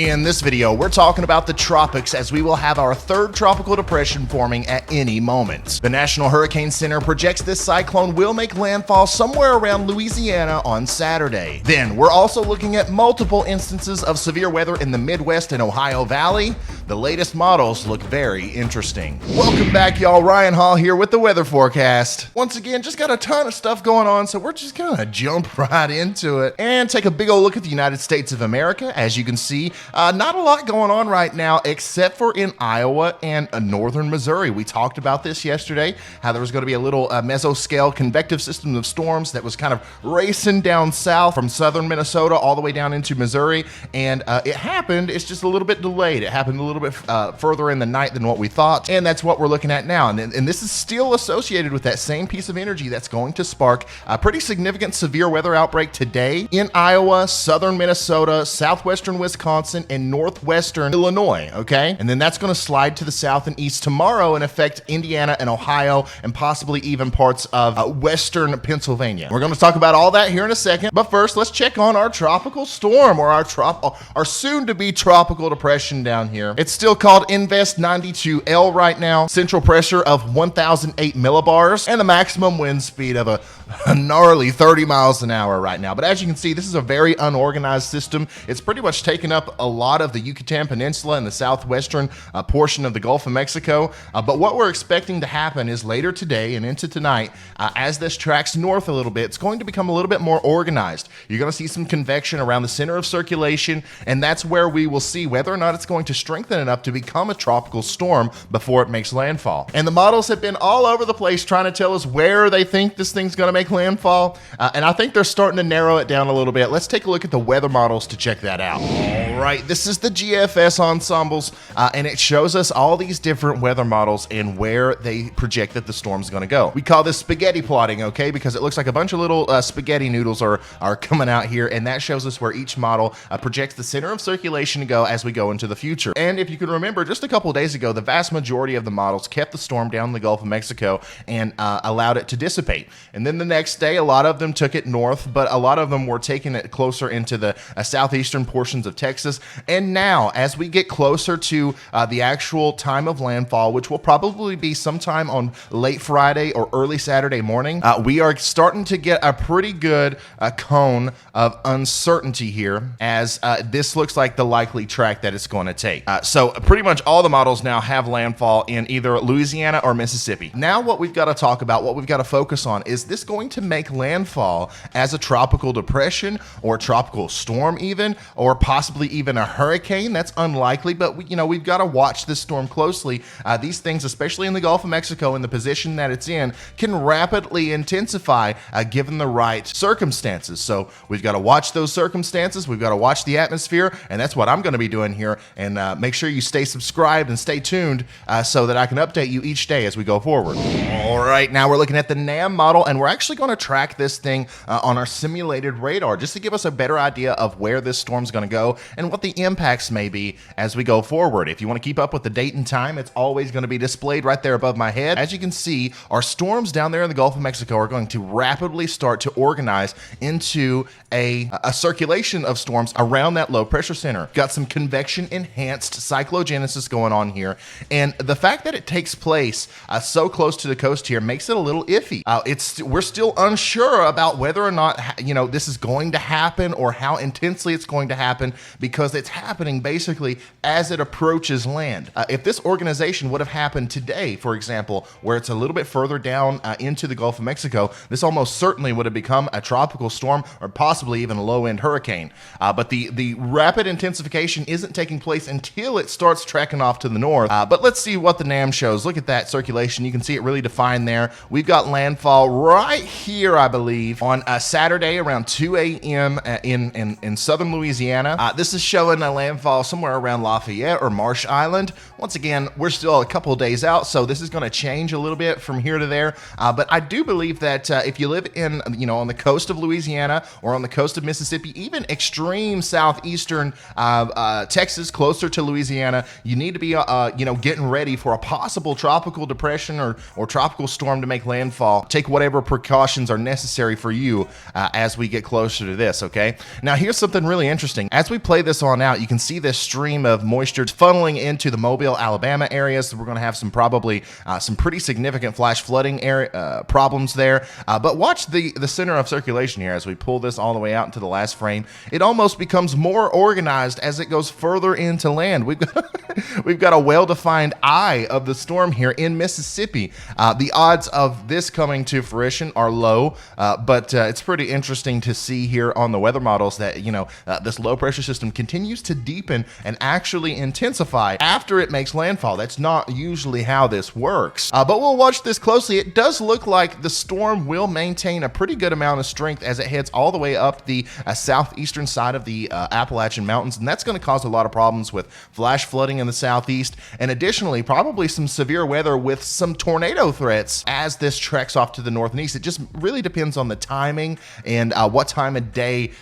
In this video, we're talking about the tropics as we will have our third tropical depression forming at any moment. The National Hurricane Center projects this cyclone will make landfall somewhere around Louisiana on Saturday. Then, we're also looking at multiple instances of severe weather in the Midwest and Ohio Valley. The latest models look very interesting. Welcome back, y'all. Ryan Hall here with the weather forecast. Once again, just got a ton of stuff going on, so we're just gonna jump right into it and take a big old look at the United States of America. As you can see, not a lot going on right now except for in Iowa and northern Missouri. We talked about this yesterday, how there was going to be a little mesoscale convective system of storms that was kind of racing down south from southern Minnesota all the way down into Missouri, and it happened. It's just a little bit delayed. It happened a little bit further in the night than what we thought, and that's what we're looking at now. And this is still associated with that same piece of energy that's going to spark a pretty significant severe weather outbreak today in Iowa, southern Minnesota, southwestern Wisconsin, and northwestern Illinois, okay? And then that's going to slide to the south and east tomorrow and affect Indiana and Ohio and possibly even parts of western Pennsylvania. We're going to talk about all that here in a second, but first let's check on our tropical storm, or our soon-to-be tropical depression down here. It's still called Invest 92L right now, central pressure of 1,008 millibars, and the maximum wind speed of a gnarly 30 miles an hour right now. But as you can see, this is a very unorganized system. It's pretty much taken up a lot of the Yucatan Peninsula and the southwestern portion of the Gulf of Mexico. But what we're expecting to happen is later today and into tonight, as this tracks north a little bit, it's going to become a little bit more organized. You're going to see some convection around the center of circulation, and that's where we will see whether or not it's going to strengthen enough to become a tropical storm before it makes landfall. And the models have been all over the place trying to tell us where they think this thing's going to make landfall, and I think they're starting to narrow it down a little bit. Let's take a look at the weather models to check that out. All right, this is the GFS ensembles, and it shows us all these different weather models and where they project that the storm's going to go. We call this spaghetti plotting, okay, because it looks like a bunch of little spaghetti noodles are coming out here, and that shows us where each model projects the center of circulation to go as we go into the future. And if you can remember, just a couple days ago, the vast majority of the models kept the storm down the Gulf of Mexico and allowed it to dissipate. And then the next day, a lot of them took it north, but a lot of them were taking it closer into the southeastern portions of Texas. And now, as we get closer to the actual time of landfall, which will probably be sometime on late Friday or early Saturday morning, we are starting to get a pretty good cone of uncertainty here, as this looks like the likely track that it's going to take. So pretty much all the models now have landfall in either Louisiana or Mississippi. Now what we've got to talk about, what we've got to focus on, is this going to make landfall as a tropical depression or a tropical storm even, or possibly even a hurricane? That's unlikely, but we've got to watch this storm closely. These things, especially in the Gulf of Mexico and the position that it's in, can rapidly intensify given the right circumstances. So we've got to watch those circumstances. We've got to watch the atmosphere, and that's what I'm going to be doing here. And make sure you stay subscribed and stay tuned so that I can update you each day as we go forward. All right, now we're looking at the NAM model, and we're actually going to track this thing on our simulated radar just to give us a better idea of where this storm's going to go and what the impacts may be as we go forward. If you want to keep up with the date and time, it's always going to be displayed right there above my head. As you can see, our storms down there in the Gulf of Mexico are going to rapidly start to organize into a circulation of storms around that low pressure center. Got some convection enhanced cyclogenesis going on here, and the fact that it takes place so close to the coast here makes it a little iffy. We're still unsure about whether or not this is going to happen or how intensely it's going to happen, because it's happening basically as it approaches land. If this organization would have happened today, for example, where it's a little bit further down into the Gulf of Mexico, this almost certainly would have become a tropical storm or possibly even a low-end hurricane. But the rapid intensification isn't taking place until it starts tracking off to the north. But let's see what the NAM shows. Look at that circulation. You can see it really defined there. We've got landfall right here, I believe, on Saturday around 2 a.m. in southern Louisiana. This is showing a landfall somewhere around Lafayette or Marsh Island. Once again, we're still a couple of days out, so this is going to change a little bit from here to there. But I do believe that if you live in, on the coast of Louisiana or on the coast of Mississippi, even extreme southeastern Texas, closer to Louisiana, Louisiana, you need to be, getting ready for a possible tropical depression or tropical storm to make landfall. Take whatever precautions are necessary for you as we get closer to this, okay? Now, here's something really interesting. As we play this on out, you can see this stream of moisture funneling into the Mobile, Alabama area, so we're going to have probably some pretty significant flash flooding problems there. But watch the center of circulation here as we pull this all the way out into the last frame. It almost becomes more organized as it goes further into land. We've got a well-defined eye of the storm here in Mississippi. The odds of this coming to fruition are low, but it's pretty interesting to see here on the weather models that, this low pressure system continues to deepen and actually intensify after it makes landfall. That's not usually how this works. But we'll watch this closely. It does look like the storm will maintain a pretty good amount of strength as it heads all the way up the southeastern side of the Appalachian Mountains, and that's going to cause a lot of problems with flash flooding in the southeast, and additionally probably some severe weather with some tornado threats as this treks off to the north and east. It just really depends on the timing and what time of day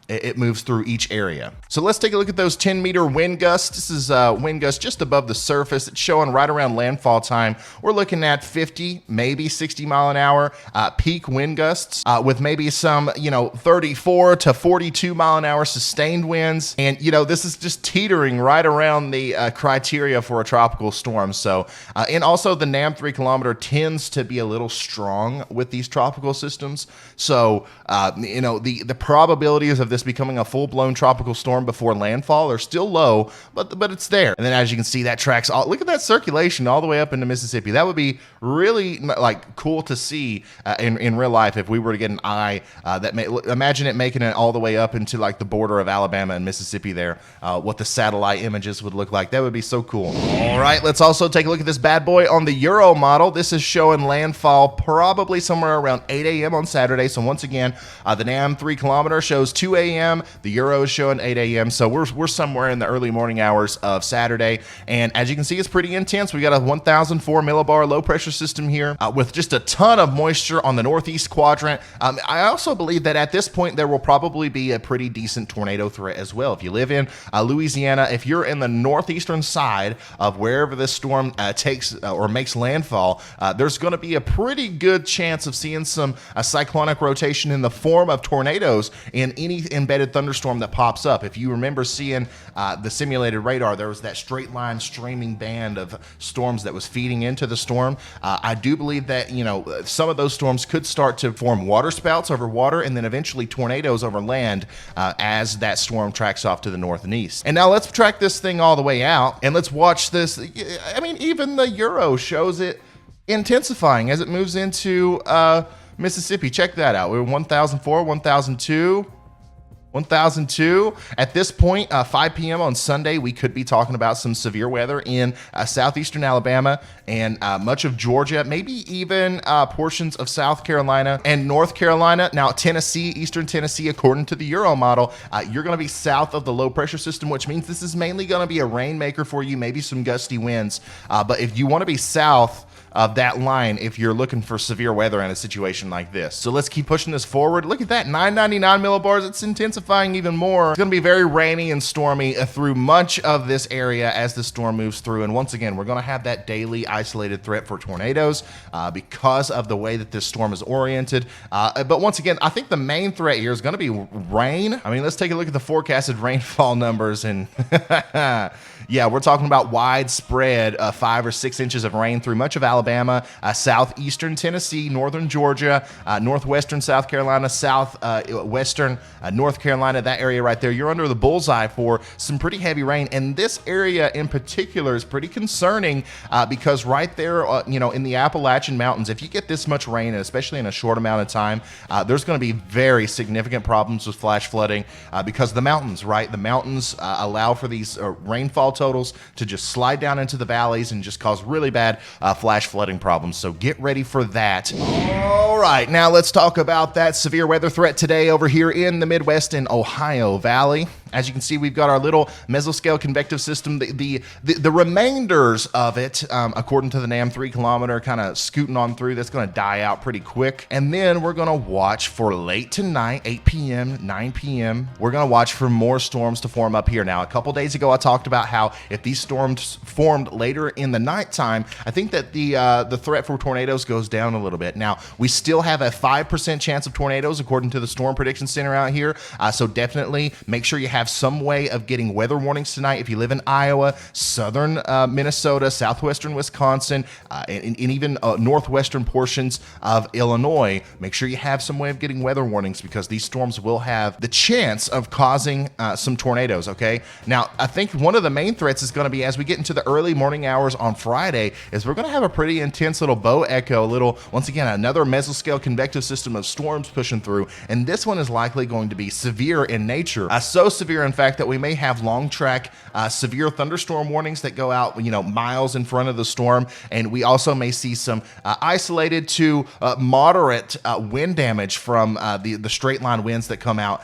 it moves through each area. So let's take a look at those 10-meter wind gusts. This is wind gusts just above the surface. It's showing right around landfall time. We're looking at 50, maybe 60 mile an hour peak wind gusts with maybe some, 34 to 42 mile an hour sustained winds. And, this is just teetering right around the criteria for a tropical storm. So, and also the NAM 3 kilometer tends to be a little strong with these tropical systems. So, the probabilities of this becoming a full-blown tropical storm before landfall are still low, but it's there. And then as you can see, that tracks all, look at that circulation all the way up into Mississippi. That would be really cool to see in real life if we were to get an eye imagine it making it all the way up into the border of Alabama and Mississippi there, what the satellite images would look like. That would be so cool. All right, let's also take a look at this bad boy on the Euro model. This is showing landfall probably somewhere around 8 a.m. on Saturday. So once again, the NAM 3 kilometer shows 2 a.m. The Euro is showing 8 a.m. So we're somewhere in the early morning hours of Saturday. And as you can see, it's pretty intense. We got a 1,004 millibar low pressure system here with just a ton of moisture on the northeast quadrant. I also believe that at this point, there will probably be a pretty decent tornado threat as well. If you live in Louisiana, if you're in the northeastern side of wherever this storm takes or makes landfall, there's going to be a pretty good chance of seeing some cyclonic rotation in the form of tornadoes in any embedded thunderstorm that pops up. If you remember seeing the simulated radar, there was that straight line streaming band of storms that was feeding into the storm. I do believe that, some of those storms could start to form water spouts over water and then eventually tornadoes over land as that storm tracks off to the north and east. And now let's track this thing all the way out and let's watch this. I mean, even the Euro shows it intensifying as it moves into Mississippi. Check that out. We're 1,004, 1,002. 1,002. At this point, 5 p.m. on Sunday, we could be talking about some severe weather in southeastern Alabama and much of Georgia, maybe even portions of South Carolina and North Carolina. Now, Tennessee, eastern Tennessee, according to the Euro model, you're going to be south of the low pressure system, which means this is mainly going to be a rainmaker for you, maybe some gusty winds. But if you want to be south of that line, if you're looking for severe weather in a situation like this. So let's keep pushing this forward. Look at that, 999 millibars. It's intensifying even more. It's going to be very rainy and stormy through much of this area as the storm moves through. And once again, we're going to have that daily isolated threat for tornadoes because of the way that this storm is oriented. But once again, I think the main threat here is going to be rain. I mean, let's take a look at the forecasted rainfall numbers and yeah, we're talking about widespread 5 or 6 inches of rain through much of Alabama, southeastern Tennessee, northern Georgia, northwestern South Carolina, southwestern North Carolina, that area right there. You're under the bullseye for some pretty heavy rain. And this area in particular is pretty concerning because right there, in the Appalachian Mountains, if you get this much rain, and especially in a short amount of time, there's going to be very significant problems with flash flooding because the mountains, right? The mountains allow for these rainfall totals to just slide down into the valleys and just cause really bad flash flooding problems. So get ready for that. All right, now let's talk about that severe weather threat today over here in the Midwest and Ohio Valley. As you can see, we've got our little mesoscale convective system. The remainders of it, according to the NAM 3 kilometer, kind of scooting on through. That's going to die out pretty quick. And then we're going to watch for late tonight, 8 p.m., 9 p.m. We're going to watch for more storms to form up here. Now, a couple days ago, I talked about how if these storms formed later in the nighttime, I think that the threat for tornadoes goes down a little bit. Now, we still have a 5% chance of tornadoes, according to the Storm Prediction Center out here. So definitely make sure you have some way of getting weather warnings tonight if you live in Iowa, southern Minnesota, southwestern Wisconsin, and even northwestern portions of Illinois. Make sure you have some way of getting weather warnings because these storms will have the chance of causing some tornadoes, okay? Now, I think one of the main threats is going to be as we get into the early morning hours on Friday is we're going to have a pretty intense little bow echo, once again, another mesoscale convective system of storms pushing through, and this one is likely going to be severe in nature. So severe, in fact, that we may have long track severe thunderstorm warnings that go out, miles in front of the storm, and we also may see some isolated to moderate wind damage from the straight line winds that come out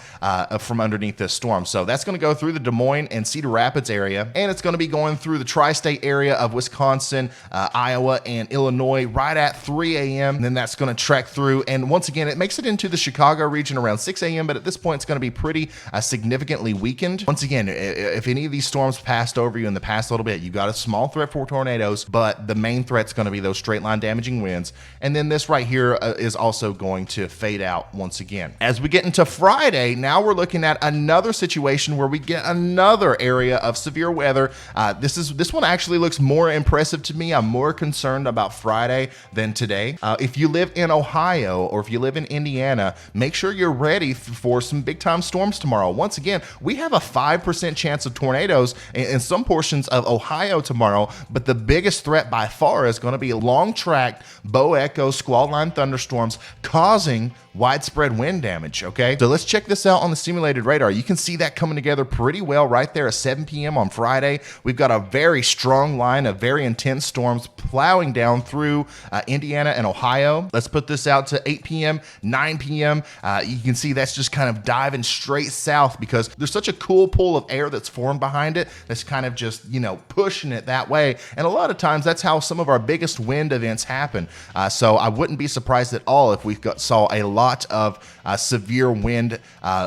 from underneath this storm. So that's going to go through the Des Moines and Cedar Rapids area, and it's going to be going through the tri-state area of Wisconsin, Iowa, and Illinois right at 3 a.m. And then that's going to trek through, and once again, it makes it into the Chicago region around 6 a.m., but at this point, it's going to be pretty significantly weakened. Once again, if any of these storms passed over you in the past little bit, you've got a small threat for tornadoes, but the main threat's going to be those straight line damaging winds. And then this right here is also going to fade out once again. As we get into Friday, now we're looking at another situation where we get another area of severe weather. This one actually looks more impressive to me. I'm more concerned about Friday than today. If you live in Ohio or if you live in Indiana, make sure you're ready for some big time storms tomorrow. Once again, we have a 5% chance of tornadoes in some portions of Ohio tomorrow, but the biggest threat by far is going to be long track bow echo squall line thunderstorms causing widespread wind damage, okay? So let's check this out on the simulated radar. You can see that coming together pretty well right there at 7 p.m. on Friday. We've got a very strong line of very intense storms plowing down through Indiana and Ohio. Let's put this out to 8 p.m., 9 p.m. You can see that's just kind of diving straight south because there's such a cool pool of air that's formed behind it that's kind of just, pushing it that way. And a lot of times that's how some of our biggest wind events happen. So I wouldn't be surprised at all if we saw a lot of severe wind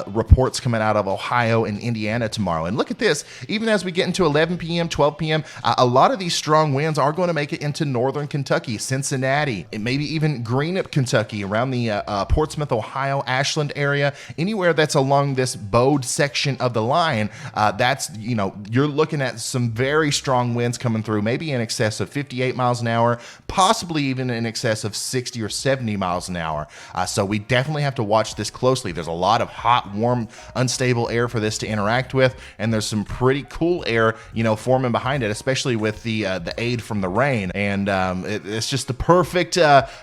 reports coming out of Ohio and Indiana tomorrow. And look at this, even as we get into 11 p.m., 12 p.m., a lot of these strong winds are going to make it into northern Kentucky, Cincinnati, and maybe even Greenup, Kentucky, around the Portsmouth, Ohio, Ashland area, anywhere that's along this bowed section of the line. That's, you're looking at some very strong winds coming through, maybe in excess of 58 miles an hour, possibly even in excess of 60 or 70 miles an hour. So we definitely have to watch this closely. There's a lot of hot, warm, unstable air for this to interact with, and there's some pretty cool air, forming behind it, especially with the aid from the rain. And it's just the perfect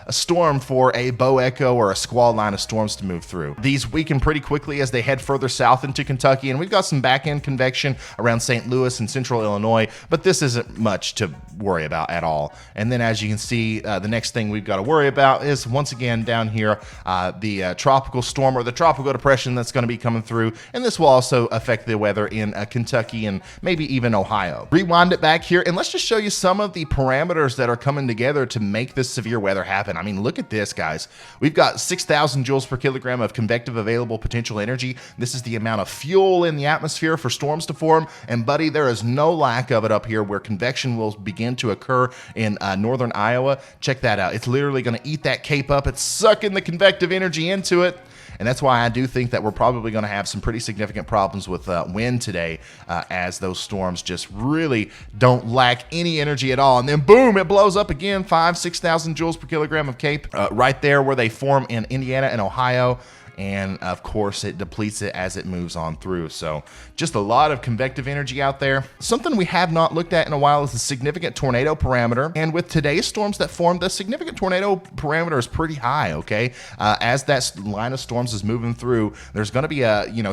storm for a bow echo or a squall line of storms to move through. These weaken pretty quickly as they head further south into Kentucky, and we've got some back-end convection around St. Louis and central Illinois, but this isn't much to worry about at all. And then as you can see, the next thing we've got to worry about is, once again, down here, the tropical storm or the tropical depression that's going to be coming through, and this will also affect the weather in Kentucky and maybe even Ohio. Rewind it back here, and let's just show you some of the parameters that are coming together to make this severe weather happen. I mean, look at this, guys. We've got 6,000 joules per kilogram of convective available potential energy. This is the amount of fuel in the atmosphere for storms to form, and buddy, there is no lack of it up here where convection will begin to occur in northern Iowa. Check that out. It's literally going to eat that cape up. It's sucking the convective energy into it. And that's why I do think that we're probably going to have some pretty significant problems with wind today as those storms just really don't lack any energy at all. And then boom, it blows up again, 6,000 joules per kilogram of cape right there where they form in Indiana and Ohio. And of course it depletes it as it moves on through. So just a lot of convective energy out there. Something we have not looked at in a while is the significant tornado parameter. And with today's storms that formed, the significant tornado parameter is pretty high, okay? As that line of storms is moving through, there's going to be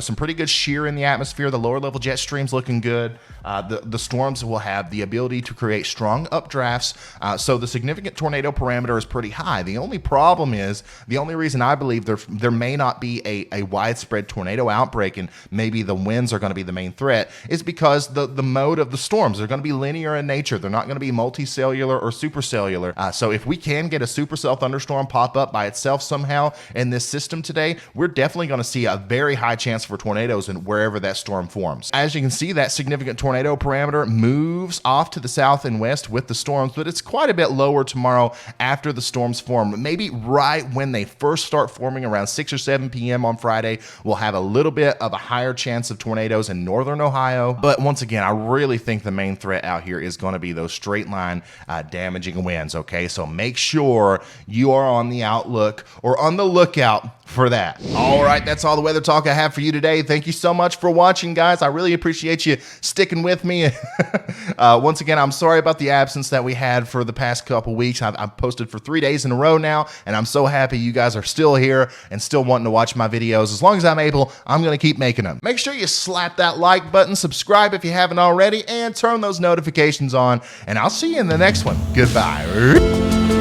some pretty good shear in the atmosphere. The lower level jet stream's looking good. The storms will have the ability to create strong updrafts. So the significant tornado parameter is pretty high. The only problem is, the only reason I believe there may not not be a widespread tornado outbreak and maybe the winds are going to be the main threat is because the mode of the storms are going to be linear in nature. They're not going to be multicellular or supercellular. So if we can get a supercell thunderstorm pop up by itself somehow in this system today, we're definitely going to see a very high chance for tornadoes in wherever that storm forms. As you can see, that significant tornado parameter moves off to the south and west with the storms, but it's quite a bit lower tomorrow after the storms form. Maybe right when they first start forming around 6 or 7 p.m. on Friday, we'll have a little bit of a higher chance of tornadoes in northern Ohio. But once again, I really think the main threat out here is going to be those straight line damaging winds, okay? So make sure you are on the outlook or on the lookout for that. All right, that's all the weather talk I have for you today. Thank you so much for watching, guys. I really appreciate you sticking with me. Once again, I'm sorry about the absence that we had for the past couple weeks. I've posted for 3 days in a row now, and I'm so happy you guys are still here and still wanting to watch my videos. As long as I'm able, I'm going to keep making them. Make sure you slap that like button, subscribe if you haven't already, and turn those notifications on, and I'll see you in the next one. Goodbye.